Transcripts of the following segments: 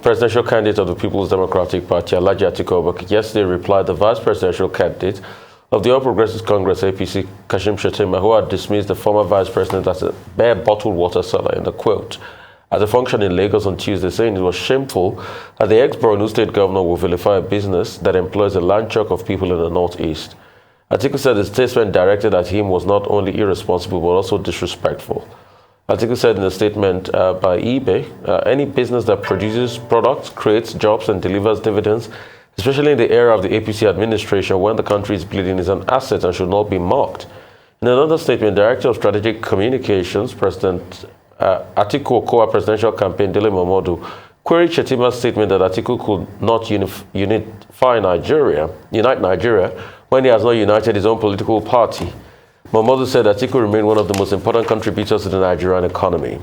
presidential candidate of the People's Democratic Party, Alhaji Atiku Abubakar, yesterday replied the vice presidential candidate of the All Progressives Congress, APC, Kashim Shettima, who had dismissed the former vice president as a bare bottled water seller in the quote at a function in Lagos on Tuesday, saying it was shameful that the ex-Borno state governor will vilify a business that employs a land chunk of people in the northeast. Atiku said the statement directed at him was not only irresponsible but also disrespectful. Atiku said in a statement by eBay, any business that produces products, creates jobs and delivers dividends, especially in the era of the APC administration when the country is bleeding, is an asset and should not be mocked. In another statement, Director of Strategic Communications, President Atiku Okowa Presidential Campaign, Dele Momodu, queried Shettima's statement that Atiku could not unite Nigeria when he has not united his own political party. Momodu said Atiku remained one of the most important contributors to the Nigerian economy.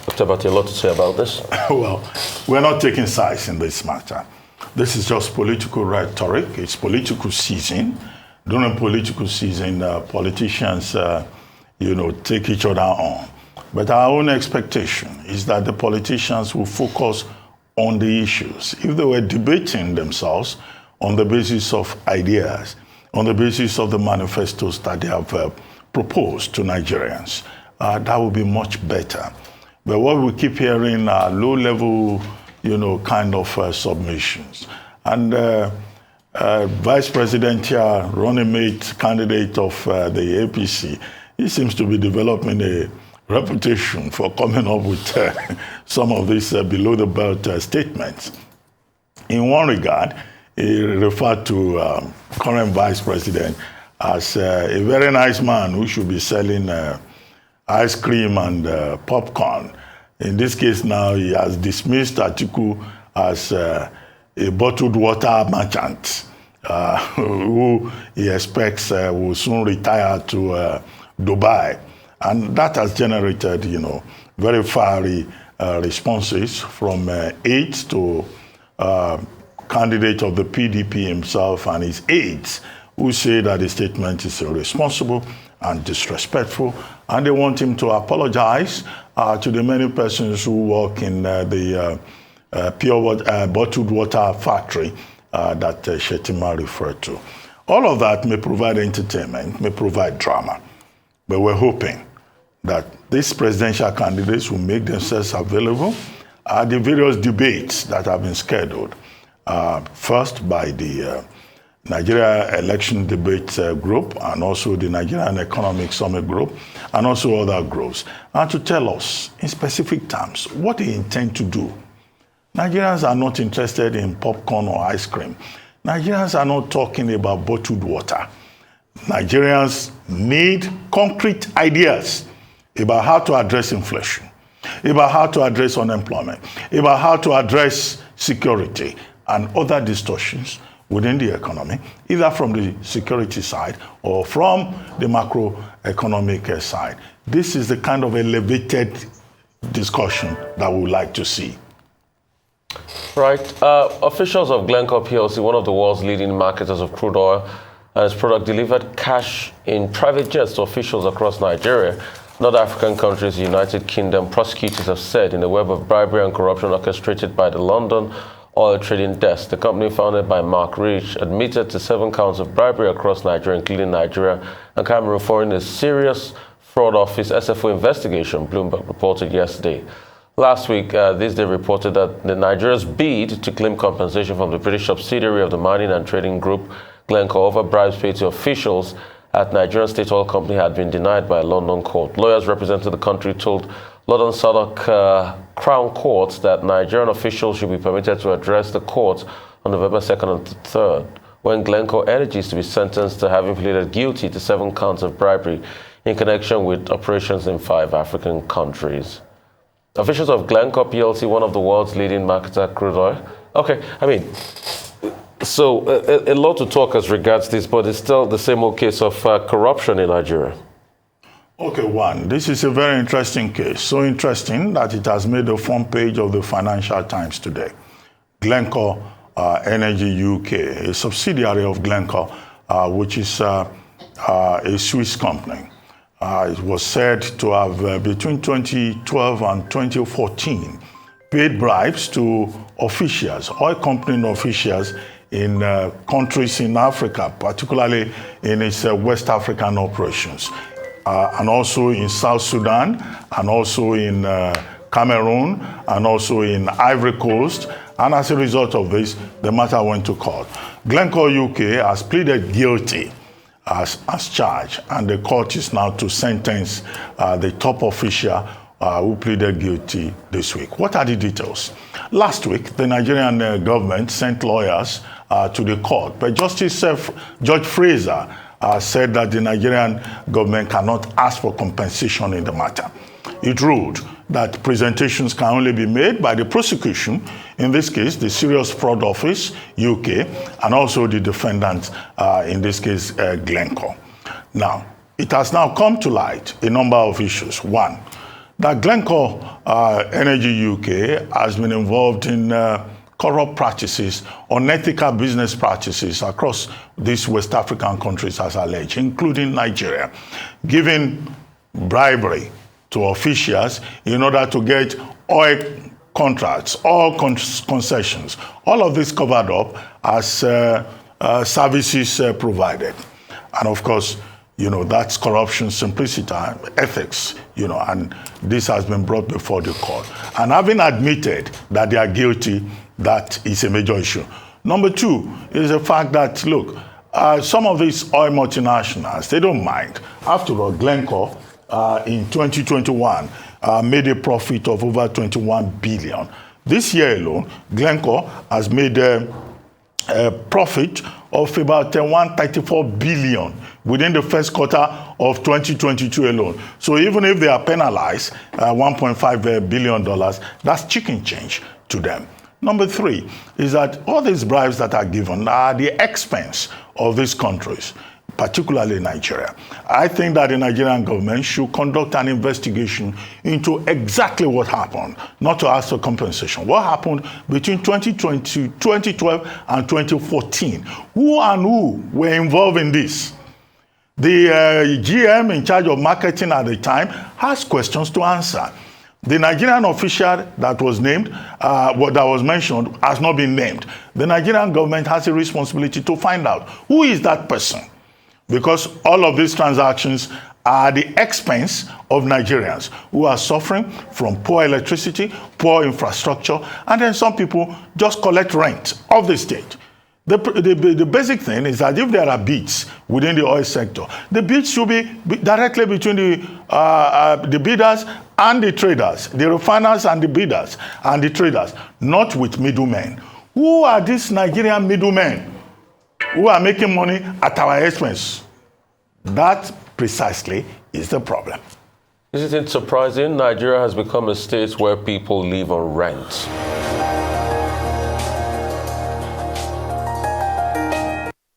Dr. Bati, a lot to say about this? Well, we're not taking sides in this matter. This is just political rhetoric. It's political season. During political season, politicians, take each other on. But our own expectation is that the politicians will focus on the issues. If they were debating themselves on the basis of ideas, on the basis of the manifestos that they have proposed to Nigerians, that would be much better. But what we keep hearing are low-level, kind of submissions. And vice presidential running mate candidate of the APC, he seems to be developing a reputation for coming up with some of these below-the-belt statements. In one regard, he referred to current vice president as a very nice man who should be selling ice cream and popcorn. In this case now, he has dismissed Atiku as a bottled water merchant who he expects will soon retire to Dubai. And that has generated, very fiery responses from aides to candidate of the PDP himself and his aides, who say that the statement is irresponsible and disrespectful, and they want him to apologize to the many persons who work in the pure water, bottled water factory that Shettima referred to. All of that may provide entertainment, may provide drama, but we're hoping that these presidential candidates will make themselves available at the various debates that have been scheduled. First by the Nigeria Election Debate Group and also the Nigerian Economic Summit Group and also other groups, and to tell us in specific terms what they intend to do. Nigerians are not interested in popcorn or ice cream. Nigerians are not talking about bottled water. Nigerians need concrete ideas about how to address inflation, about how to address unemployment, about how to address security and other distortions within the economy, either from the security side or from the macroeconomic side. This is the kind of elevated discussion that we would like to see. Right. Officials of Glencore PLC, one of the world's leading marketers of crude oil and its product, delivered cash in private jets to officials across Nigeria. North African countries, the United Kingdom, prosecutors have said in a web of bribery and corruption orchestrated by the London oil trading desk. The company, founded by Mark Rich, admitted to 7 counts of bribery across Nigeria, including Nigeria and Cameroon, following a serious fraud office SFO investigation, Bloomberg reported yesterday. Last week, they reported that Nigeria's bid to claim compensation from the British subsidiary of the mining and trading group Glencore over bribes paid to officials at Nigerian State Oil Company had been denied by a London court. Lawyers representing the country told London Southwark Crown Court that Nigerian officials should be permitted to address the court on November 2nd and 3rd, when Glencore Energy is to be sentenced to having pleaded guilty to 7 counts of bribery in connection with operations in 5 African countries. Officials of Glencore PLC, one of the world's leading marketer of crude oil. Okay, so a lot to talk as regards this, but it's still the same old case of corruption in Nigeria. Okay, this is a very interesting case. So interesting that it has made the front page of the Financial Times today. Glencore Energy UK, a subsidiary of Glencore, which is a Swiss company. It was said to have, between 2012 and 2014, paid bribes to officials, oil company officials in countries in Africa, particularly in its West African operations, and also in South Sudan, and also in Cameroon, and also in Ivory Coast. And as a result of this, the matter went to court. Glencore UK has pleaded guilty as charged, and the court is now to sentence the top official who pleaded guilty this week. What are the details? Last week, the Nigerian government sent lawyers to the court, but Justice Judge Fraser said that the Nigerian government cannot ask for compensation in the matter. It ruled that presentations can only be made by the prosecution, in this case, the Serious Fraud Office, UK, and also the defendant, in this case, Glencore. Now, it has now come to light a number of issues. One, that Glencore Energy UK has been involved in corrupt practices, unethical business practices across these West African countries, as alleged, including Nigeria, giving bribery to officials in order to get oil contracts, all concessions. All of this covered up as services provided. And of course, that's corruption, simplicity, ethics, and this has been brought before the court. And having admitted that they are guilty, that is a major issue. Number two is the fact that, look, some of these oil multinationals, they don't mind. After all, Glencore, in 2021, made a profit of over 21 billion. This year alone, Glencore has made a profit of about 134 billion within the first quarter of 2022 alone. So even if they are penalized $1.5 billion, that's chicken change to them. Number three is that all these bribes that are given are the expense of these countries, particularly Nigeria. I think that the Nigerian government should conduct an investigation into exactly what happened, not to ask for compensation. What happened between 2012 and 2014? Who and who were involved in this? The GM in charge of marketing at the time has questions to answer. The Nigerian official that was named, that was mentioned, has not been named. The Nigerian government has a responsibility to find out who is that person, because all of these transactions are the expense of Nigerians who are suffering from poor electricity, poor infrastructure, and then some people just collect rent of the state. The basic thing is that if there are bids within the oil sector, the bids should be directly between the bidders and the traders, the refiners and the bidders and the traders, not with middlemen. Who are these Nigerian middlemen who are making money at our expense? That precisely is the problem. Isn't it surprising? Nigeria has become a state where people live on rent.